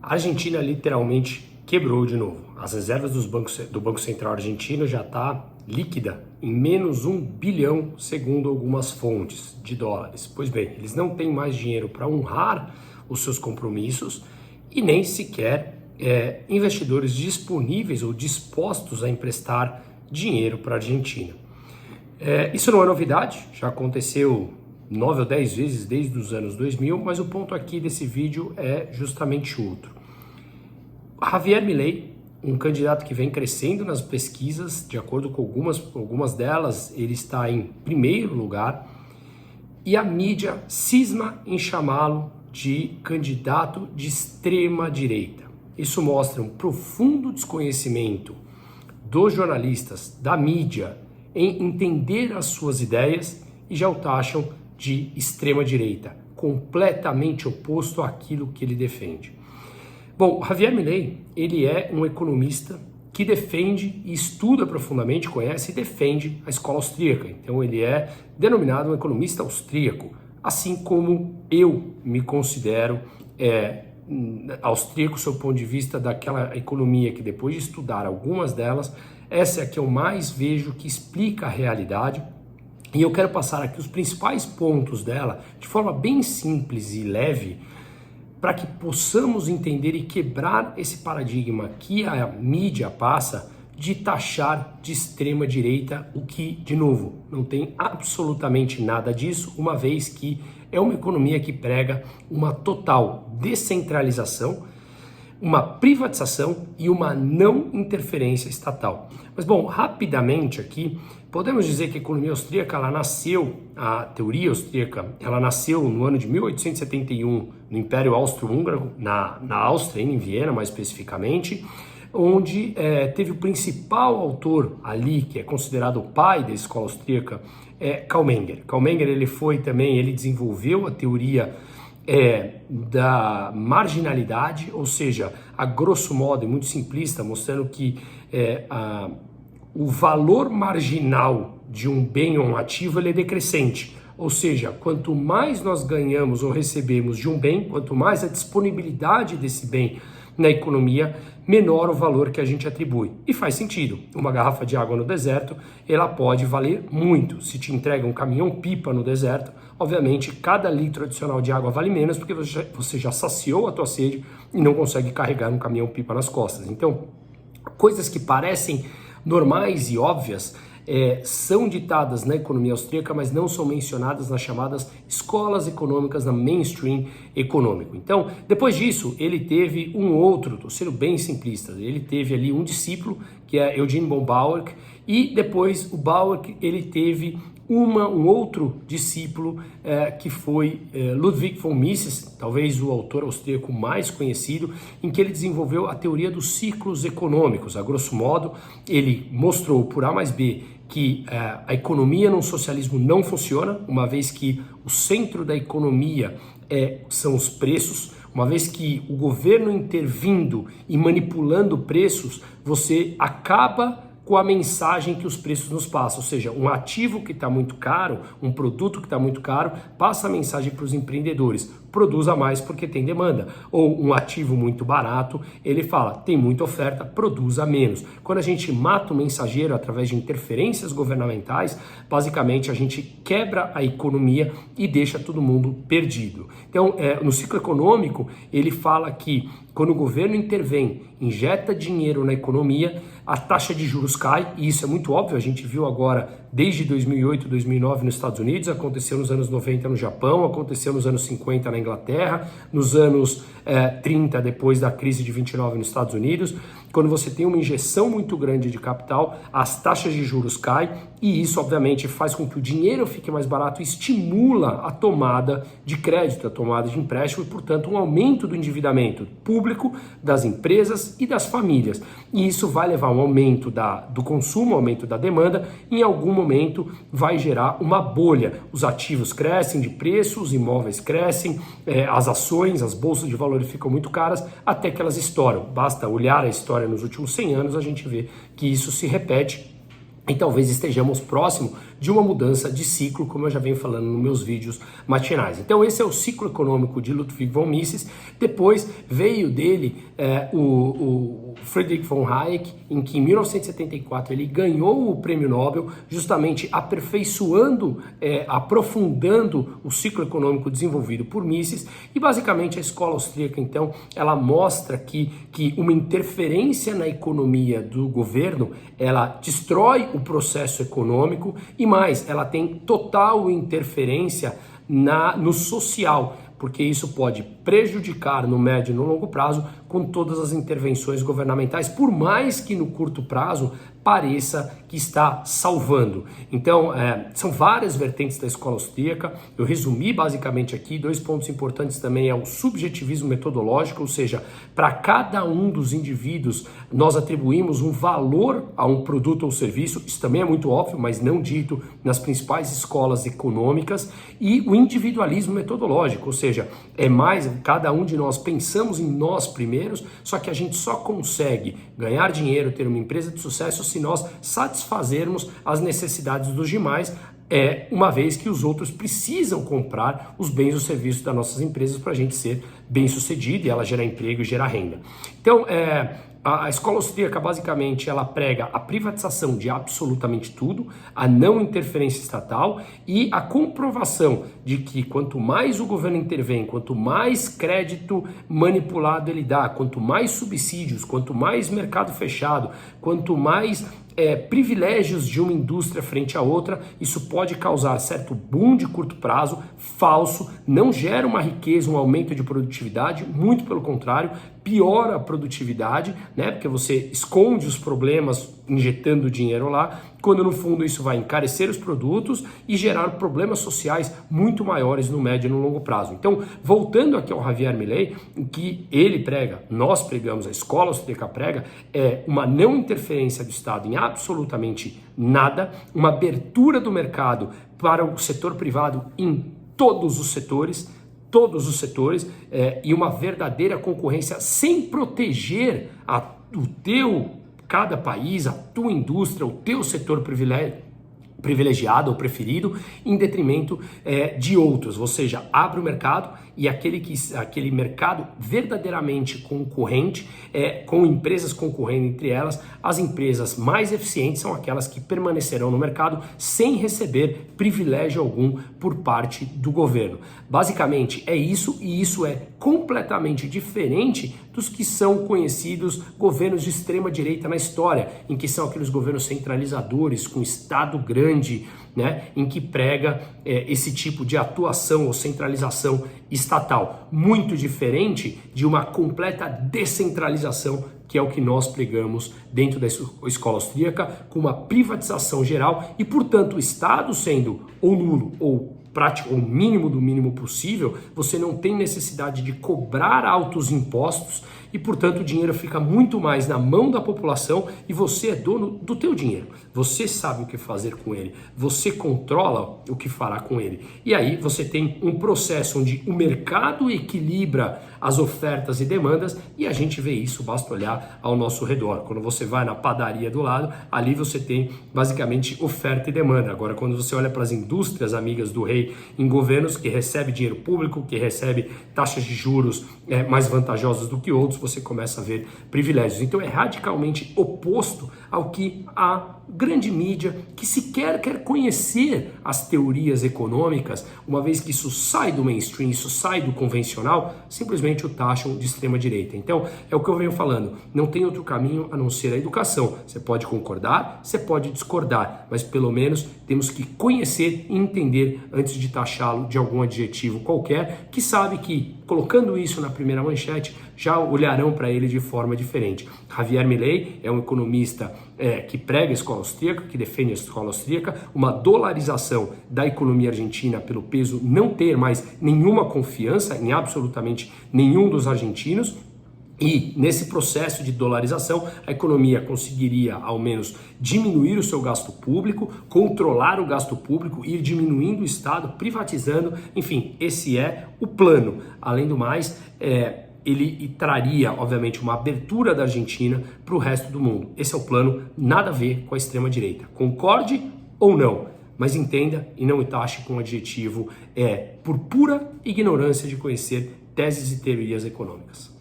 A Argentina literalmente quebrou de novo. As reservas do Banco Central argentino já está líquida em menos 1 bilhão, segundo algumas fontes de dólares. Pois bem, eles não têm mais dinheiro para honrar os seus compromissos e nem sequer investidores disponíveis ou dispostos a emprestar dinheiro para a Argentina. Isso não é novidade, já aconteceu 9 ou 10 vezes desde os anos 2000, mas o ponto aqui desse vídeo é justamente outro. Javier Milei, um candidato que vem crescendo nas pesquisas, de acordo com algumas delas, ele está em primeiro lugar, e a mídia cisma em chamá-lo de candidato de extrema direita. Isso mostra um profundo desconhecimento dos jornalistas, da mídia, em entender as suas ideias e já o taxam de extrema direita, completamente oposto àquilo que ele defende. Bom, Javier Milei, ele é um economista que defende e estuda profundamente, conhece e defende a escola austríaca. Então ele é denominado um economista austríaco, assim como eu me considero austríaco sob o ponto de vista daquela economia que depois de estudar algumas delas, essa é a que eu mais vejo que explica a realidade. E eu quero passar aqui os principais pontos dela de forma bem simples e leve, para que possamos entender e quebrar esse paradigma que a mídia passa de taxar de extrema direita, o que, de novo, não tem absolutamente nada disso, uma vez que é uma economia que prega uma total descentralização, uma privatização e uma não interferência estatal. Mas bom, rapidamente aqui, podemos dizer que a economia austríaca, ela nasceu, a teoria austríaca, ela nasceu no ano de 1871 no Império Austro-Húngaro, na Áustria, em Viena mais especificamente, onde teve o principal autor ali, que é considerado o pai da escola austríaca, Karl Menger. Karl Menger, ele desenvolveu a teoria da marginalidade, ou seja, a grosso modo e muito simplista, mostrando que o valor marginal de um bem ou um ativo ele é decrescente, ou seja, quanto mais nós ganhamos ou recebemos de um bem, quanto mais a disponibilidade desse bem na economia, menor o valor que a gente atribui. E faz sentido, uma garrafa de água no deserto, ela pode valer muito. Se te entrega um caminhão-pipa no deserto, obviamente cada litro adicional de água vale menos, porque você já saciou a tua sede e não consegue carregar um caminhão-pipa nas costas. Então, coisas que parecem normais e óbvias são ditadas na economia austríaca, mas não são mencionadas nas chamadas escolas econômicas, na mainstream econômico. Então, depois disso, ele teve um outro, estou sendo bem simplista, ele teve ali um discípulo, que é Eugene von Bauer, e depois o Bauer, ele teve um outro discípulo que foi Ludwig von Mises, talvez o autor austríaco mais conhecido, em que ele desenvolveu a teoria dos ciclos econômicos. A grosso modo, ele mostrou por A mais B que a economia num socialismo não funciona, uma vez que o centro da economia são os preços, uma vez que o governo intervindo e manipulando preços, você acaba com a mensagem que os preços nos passam, ou seja, um ativo que está muito caro, um produto que está muito caro, passa a mensagem para os empreendedores, produza mais porque tem demanda, ou um ativo muito barato, ele fala, tem muita oferta, produza menos. Quando a gente mata o mensageiro através de interferências governamentais, basicamente a gente quebra a economia e deixa todo mundo perdido. Então, no ciclo econômico, ele fala que quando o governo intervém, injeta dinheiro na economia, a taxa de juros cai, e isso é muito óbvio, a gente viu agora desde 2008, 2009 nos Estados Unidos, aconteceu nos anos 90 no Japão, aconteceu nos anos 50 na Inglaterra, nos anos 30 depois da crise de 29 nos Estados Unidos. Quando você tem uma injeção muito grande de capital, as taxas de juros caem e isso obviamente faz com que o dinheiro fique mais barato e estimula a tomada de crédito, a tomada de empréstimo e, portanto, um aumento do endividamento público, das empresas e das famílias. E isso vai levar a um aumento do consumo, aumento da demanda, e em algum momento vai gerar uma bolha. Os ativos crescem de preço, os imóveis crescem, as ações, as bolsas de valores ficam muito caras, até que elas estouram. Basta olhar a história nos últimos 100 anos, a gente vê que isso se repete. E talvez estejamos próximo de uma mudança de ciclo, como eu já venho falando nos meus vídeos matinais. Então esse é o ciclo econômico de Ludwig von Mises. Depois veio dele o Friedrich von Hayek, em que em 1974 ele ganhou o prêmio Nobel, justamente aperfeiçoando, aprofundando o ciclo econômico desenvolvido por Mises. E basicamente a escola austríaca, então, ela mostra que uma interferência na economia do governo, ela destrói o processo econômico e mais, ela tem total interferência no social, porque isso pode prejudicar no médio e no longo prazo com todas as intervenções governamentais, por mais que no curto prazo pareça que está salvando. Então, são várias vertentes da escola austríaca. Eu resumi basicamente aqui. 2 pontos importantes também é o subjetivismo metodológico, ou seja, para cada um dos indivíduos nós atribuímos um valor a um produto ou serviço. Isso também é muito óbvio, mas não dito nas principais escolas econômicas. E o individualismo metodológico, ou seja, cada um de nós pensamos em nós primeiros, só que a gente só consegue ganhar dinheiro, ter uma empresa de sucesso se nós satisfazermos as necessidades dos demais, uma vez que os outros precisam comprar os bens ou serviços das nossas empresas para a gente ser bem sucedido e ela gerar emprego e gerar renda. Então, a escola austríaca, basicamente, ela prega a privatização de absolutamente tudo, a não interferência estatal e a comprovação de que quanto mais o governo intervém, quanto mais crédito manipulado ele dá, quanto mais subsídios, quanto mais mercado fechado, quanto mais privilégios de uma indústria frente à outra, isso pode causar certo boom de curto prazo, falso, não gera uma riqueza, um aumento de produtividade, muito pelo contrário, piora a produtividade, né? Porque você esconde os problemas injetando dinheiro lá, quando no fundo isso vai encarecer os produtos e gerar problemas sociais muito maiores no médio e no longo prazo. Então, voltando aqui ao Javier Milei, o que ele prega, nós pregamos, a escola austríaca prega, é uma não interferência do Estado em absolutamente nada, uma abertura do mercado para o setor privado em todos os setores, e uma verdadeira concorrência sem proteger cada país, a tua indústria, o teu setor privilegiado ou preferido, em detrimento de outros, ou seja, abre o mercado e aquele mercado verdadeiramente concorrente, com empresas concorrendo entre elas, as empresas mais eficientes são aquelas que permanecerão no mercado sem receber privilégio algum por parte do governo. Basicamente é isso, e isso é completamente diferente dos que são conhecidos governos de extrema direita na história, em que são aqueles governos centralizadores com Estado grande, né, em que prega esse tipo de atuação ou centralização estatal, muito diferente de uma completa descentralização, que é o que nós pregamos dentro da escola austríaca, com uma privatização geral e, portanto, o Estado sendo ou nulo ou prático, ou mínimo do mínimo possível, você não tem necessidade de cobrar altos impostos e, portanto, o dinheiro fica muito mais na mão da população e você é dono do teu dinheiro. Você sabe o que fazer com ele, você controla o que fará com ele. E aí você tem um processo onde o mercado equilibra as ofertas e demandas, e a gente vê isso, basta olhar ao nosso redor. Quando você vai na padaria do lado, ali você tem basicamente oferta e demanda. Agora, quando você olha para as indústrias amigas do rei em governos que recebe dinheiro público, que recebe taxas de juros mais vantajosas do que outros, você começa a ver privilégios. Então é radicalmente oposto ao que a grande mídia, que sequer quer conhecer as teorias econômicas, uma vez que isso sai do mainstream, isso sai do convencional, simplesmente o taxam de extrema direita. Então, é o que eu venho falando, não tem outro caminho a não ser a educação. Você pode concordar, você pode discordar, mas pelo menos temos que conhecer e entender antes de taxá-lo de algum adjetivo qualquer, que sabe que, colocando isso na primeira manchete, já olharão para ele de forma diferente. Javier Milei é um economista que prega a escola austríaca, que defende a escola austríaca, uma dolarização da economia argentina pelo peso não ter mais nenhuma confiança em absolutamente nenhum dos argentinos. E nesse processo de dolarização, a economia conseguiria ao menos diminuir o seu gasto público, controlar o gasto público, ir diminuindo o Estado, privatizando, enfim, esse é o plano. Além do mais, ele traria, obviamente, uma abertura da Argentina para o resto do mundo. Esse é o plano, nada a ver com a extrema-direita. Concorde ou não, mas entenda e não o taxe com adjetivo, por pura ignorância de conhecer teses e teorias econômicas.